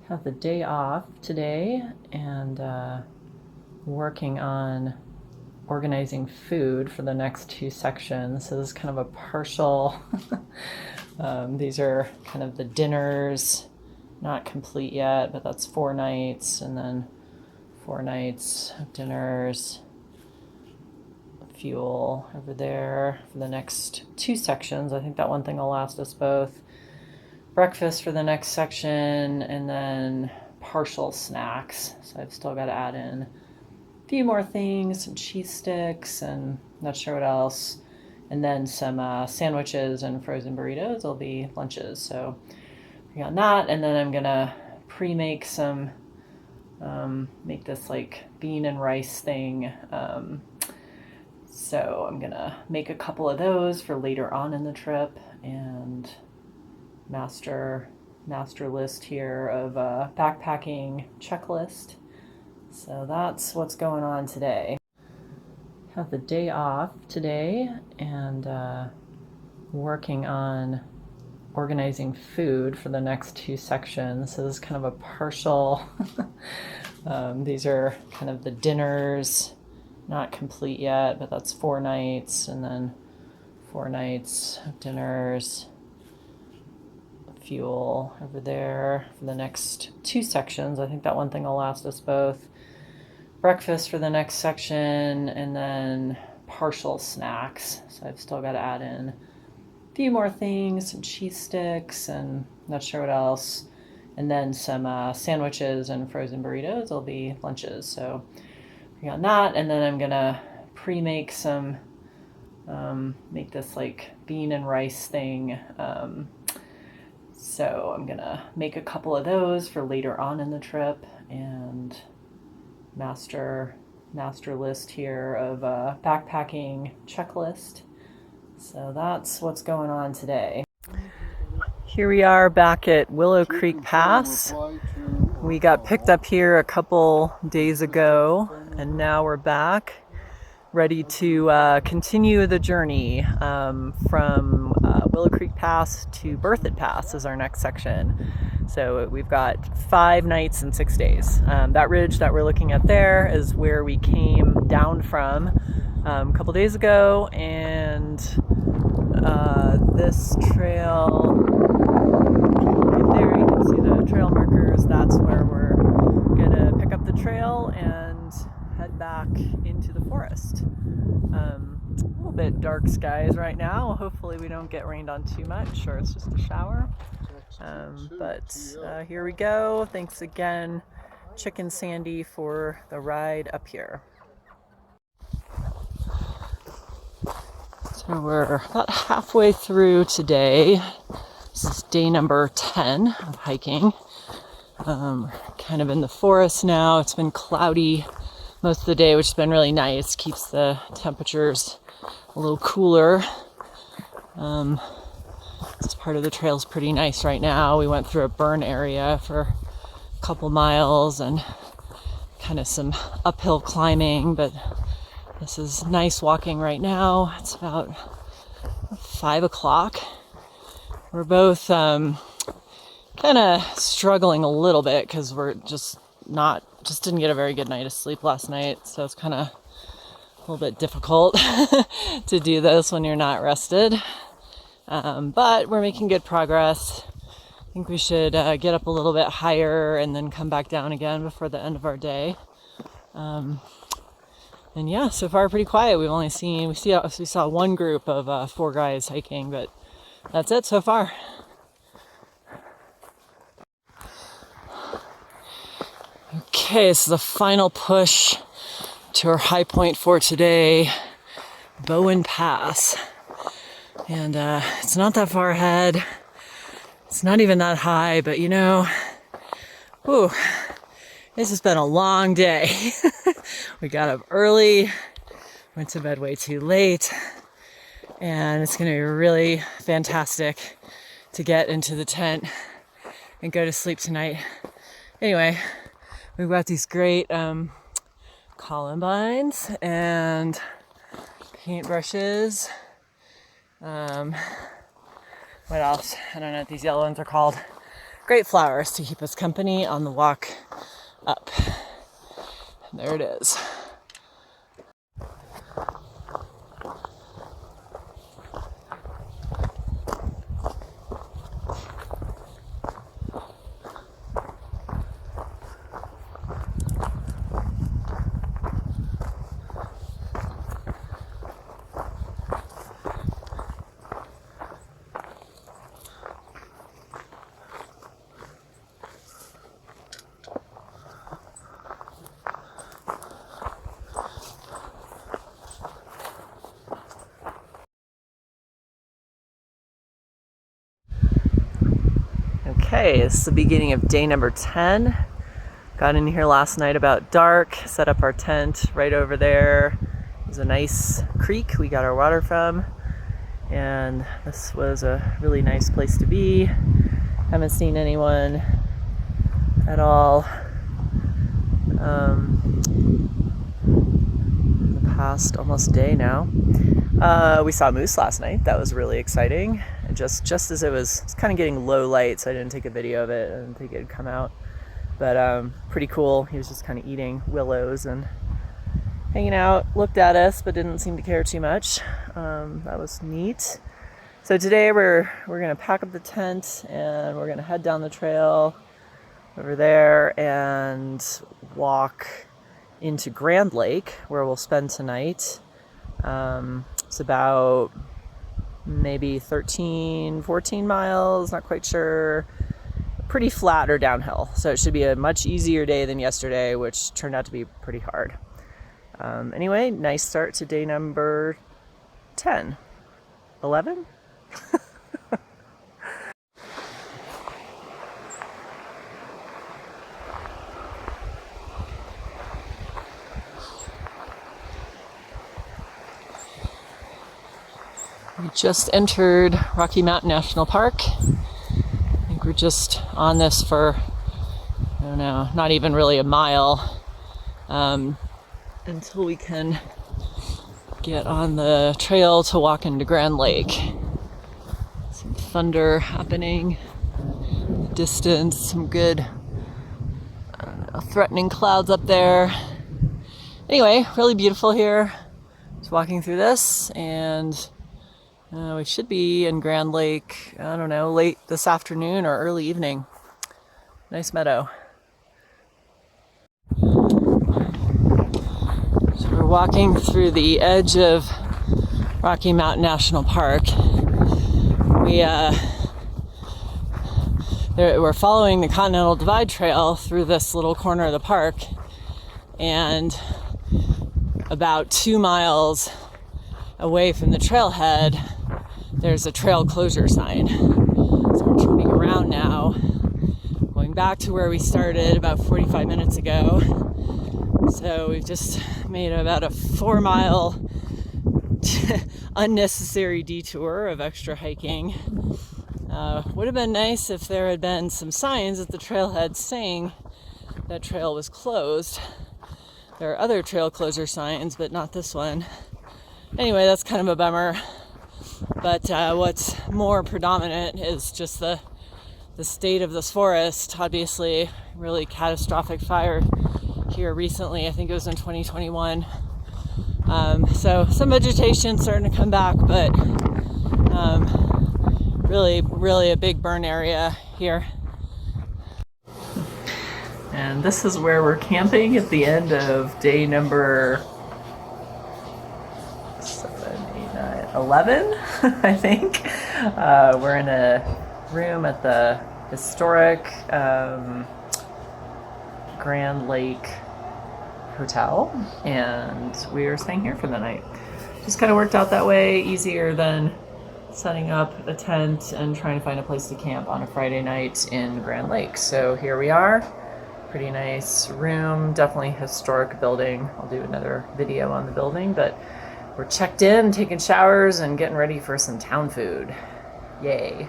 Have the day off today and working on organizing food for the next two sections. So this is kind of a partial, these are kind of the dinners, not complete yet, but that's 4 nights, and then 4 nights of dinners, fuel over there for the next two sections. I think that one thing will last us both. Breakfast for the next section, and then partial snacks. So I've still got to add in a few more things, some cheese sticks, and not sure what else. And then some sandwiches and frozen burritos will be lunches. So we got that, and then I'm gonna pre-make some, make this like bean and rice thing. So I'm gonna make a couple of those for later on in the trip, and master list here of a backpacking checklist. So that's what's going on today. Have the day off today and working on organizing food for the next two sections. So this is kind of a partial, these are kind of the dinners, not complete yet, but that's 4 nights, and then 4 nights of dinners, fuel over there for the next two sections. I think that one thing will last us both. Breakfast for the next section, and then partial snacks. So I've still got to add in a few more things, some cheese sticks, and not sure what else. And then some sandwiches and frozen burritos will be lunches. So we got that, and then I'm gonna pre-make some, make this like bean and rice thing. So I'm gonna make a couple of those for later on in the trip, and master list here of a backpacking checklist. So that's what's going on today. Here we are back at Willow Creek Pass. We got picked up here a couple days ago, and now we're back ready to continue the journey from Willow Creek Pass to Berthoud Pass is our next section. So we've got 5 nights and 6 days. That ridge that we're looking at there is where we came down from a couple days ago, and this trail right there, you can see the trail markers. That's where we're gonna pick up the trail and head back into the forest. A little bit dark skies right now. Hopefully we don't get rained on too much, or it's just a shower. But here we go. Thanks again, Chicken Sandy, for the ride up here. So we're about halfway through today. This is day number 10 of hiking. Kind of in the forest now. It's been cloudy most of the day, which has been really nice. Keeps the temperatures a little cooler. This part of the trail is pretty nice right now. We went through a burn area for a couple miles and kind of some uphill climbing, but this is nice walking right now. It's about 5 o'clock. We're both kind of struggling a little bit because we're just didn't get a very good night of sleep last night, so it's kind of a little bit difficult to do this when you're not rested. But we're making good progress. I think we should get up a little bit higher and then come back down again before the end of our day. And yeah, so far pretty quiet. We saw one group of 4 guys hiking, but that's it so far. Okay, this is the final push to our high point for today, Bowen Pass. And it's not that far ahead. It's not even that high, but you know, whew, this has been a long day. We got up early, went to bed way too late, and it's gonna be really fantastic to get into the tent and go to sleep tonight. Anyway, we've got these great columbines and paintbrushes. What else? I don't know what these yellow ones are called. great flowers to keep us company on the walk up. And there it is. Okay, this is the beginning of day number 10. Got in here last night about dark, set up our tent right over there. There's a nice creek we got our water from, and this was a really nice place to be. Haven't seen anyone at all the past almost day now. We saw moose last night. That was really exciting. Just as it's kind of getting low light, so I didn't take a video of it. I didn't think it'd come out, but pretty cool. He was just kind of eating willows and hanging out, looked at us, but didn't seem to care too much. That was neat. So today we're gonna pack up the tent and we're gonna head down the trail over there and walk into Grand Lake, where we'll spend tonight. It's about maybe 13, 14 miles, not quite sure. Pretty flat or downhill, so it should be a much easier day than yesterday, which turned out to be pretty hard. Anyway, nice start to day number 10. 11? We just entered Rocky Mountain National Park. I think we're just on this for, I don't know, not even really a mile, until we can get on the trail to walk into Grand Lake. Some thunder happening in the distance, some good, threatening clouds up there. Anyway, really beautiful here. Just walking through this, and we should be in Grand Lake, I don't know, late this afternoon or early evening. Nice meadow. So we're walking through the edge of Rocky Mountain National Park. We're following the Continental Divide Trail through this little corner of the park, and about 2 miles away from the trailhead, there's a trail closure sign. So we're turning around now, going back to where we started about 45 minutes ago. So we've just made about a 4-mile unnecessary detour of extra hiking. Would have been nice if there had been some signs at the trailhead saying that trail was closed. There are other trail closure signs, but not this one. Anyway, that's kind of a bummer. But what's more predominant is just the state of this forest. Obviously, really catastrophic fire here recently. I think it was in 2021. So some vegetation starting to come back, but really a big burn area here. And this is where we're camping at the end of day number 11, I think. We're in a room at the historic Grand Lake Hotel, and we are staying here for the night. Just kind of worked out that way, easier than setting up a tent and trying to find a place to camp on a Friday night in Grand Lake. So here we are. Pretty nice room, definitely historic building. I'll do another video on the building, but we're checked in, taking showers, and getting ready for some town food. Yay.